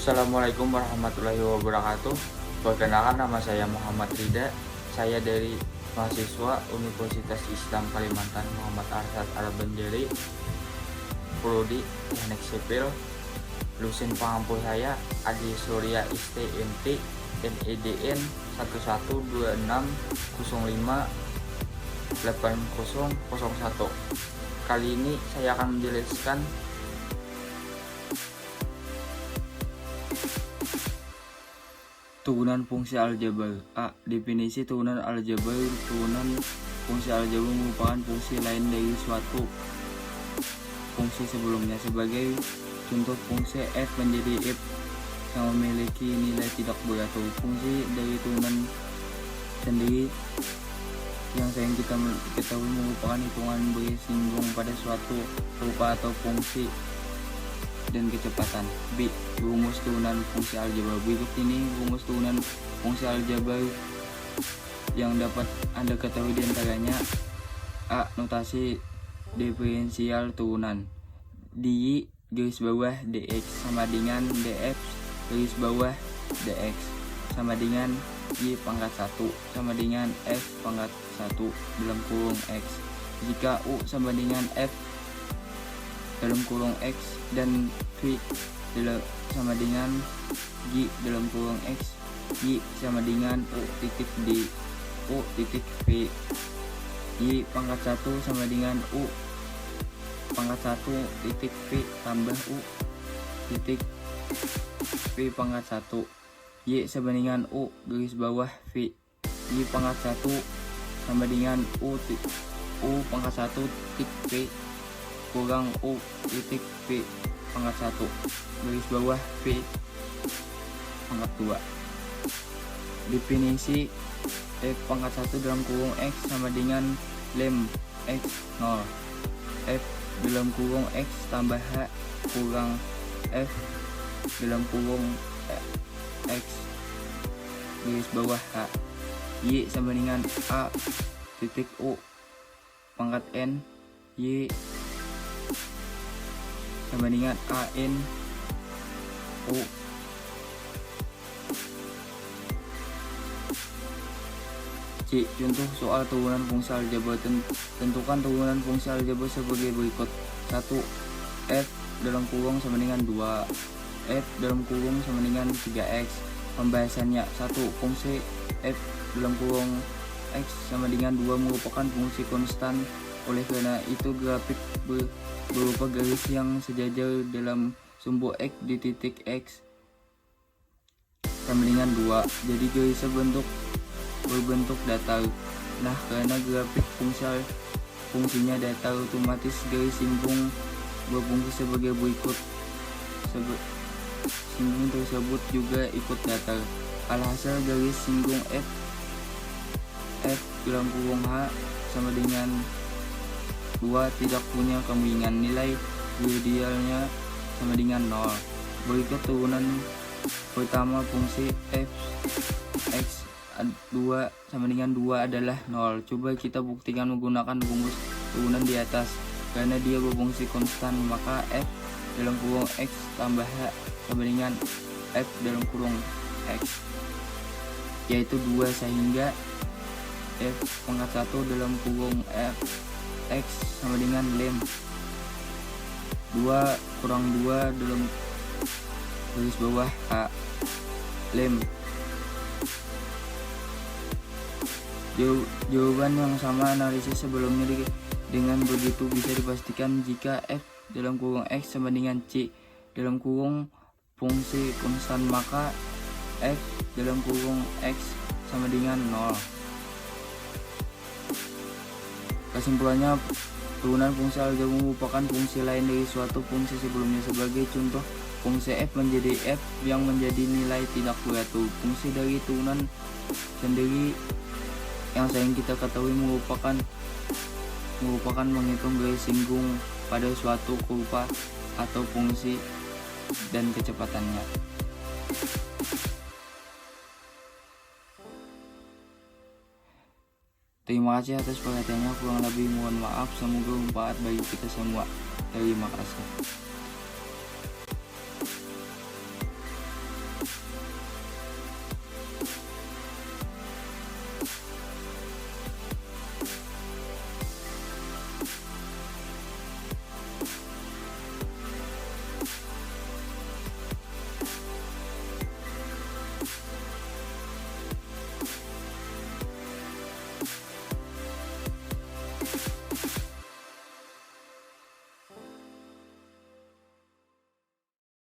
Assalamualaikum warahmatullahi wabarakatuh. Perkenalkan, nama saya Muhammad Rida. Saya dari mahasiswa Universitas Islam Kalimantan Muhammad Arsyad Al-Banjari, Prodi Teknik Sipil. Lusin pengampu saya Adi Surya STMT NEDN 1126058001. Kali ini saya akan menjelaskan turunan fungsi aljabar. A. Definisi turunan aljabar. Turunan fungsi aljabar merupakan fungsi lain dari suatu fungsi sebelumnya. Sebagai contoh, fungsi f menjadi f yang memiliki nilai tidak beratur. Fungsi dari turunan sendiri yang sering kita ketahui merupakan hitungan bersinggung pada suatu rupa atau fungsi dan kecepatan. B. Rumus turunan fungsi aljabar. Berikut ini rumus turunan fungsi aljabar yang dapat Anda ketahui diantaranya: A. Notasi diferensial turunan. Dy garis bawah dx sama dengan df garis bawah dx sama dengan y pangkat 1 sama dengan f pangkat 1 dalam kurung x. Jika u sama dengan f dalam kurung x dan v sama dengan g dalam kurung x, y sama dengan u titik d, u titik v, y pangkat 1 sama dengan u pangkat 1 titik v tambah u titik v pangkat 1, y sama dengan u garis bawah v, y pangkat 1 sama dengan u pangkat 1 titik v kurang u titik v pangkat 1 garis bawah v pangkat 2. Definisi f pangkat 1 dalam kurung x sama dengan lem x 0. F dalam kurung x tambah h kurang f dalam kurung x garis bawah h. Y sama dengan a titik u pangkat n, y sama dengan an u. C. Contoh soal turunan fungsi aljabar. Tentukan turunan fungsi aljabar sebagai berikut. 1. F dalam kurung sama dengan 2, f dalam kurung sama dengan 3x. Pembahasannya: 1. Fungsi f dalam kurung x sama dengan 2 merupakan fungsi konstan. Oleh karena itu, grafik berupa garis yang sejajar dalam sumbu x di titik x sama dengan 2. Jadi garisnya berbentuk datar. Nah, karena grafik fungsinya datar, otomatis garis singgung berfungsi sebagai berikut. Singgung tersebut juga ikut datar. Alhasil, garis singgung f dalam kurung h sama dengan 2 tidak punya kemiringan. Nilai radialnya sama dengan 0. Berikut turunan pertama fungsi f x 2 sama dengan 2 adalah 0. Coba kita buktikan menggunakan rumus turunan di atas. Karena dia berfungsi konstan, maka f dalam kurung x tambah h sama dengan f dalam kurung x, yaitu 2, sehingga f pangkat 1 dalam kurung f x sama dengan lem 2 kurang 2 dalam garis bawah h lem. Jawaban yang sama analisis sebelumnya. Dengan begitu bisa dipastikan jika f dalam kurung x sama dengan c dalam kurung fungsi konstan, maka f dalam kurung x sama dengan 0. Kesimpulannya, turunan fungsi aljabar merupakan fungsi lain dari suatu fungsi sebelumnya. Sebagai contoh, fungsi f menjadi f yang menjadi nilai tidak beratur. Fungsi dari turunan sendiri yang sering kita ketahui merupakan menghitung garis singgung pada suatu kurva atau fungsi dan kecepatannya. Terima kasih atas perhatiannya. Kurang lebih mohon maaf. Semoga bermanfaat bagi kita semua. Terima kasih.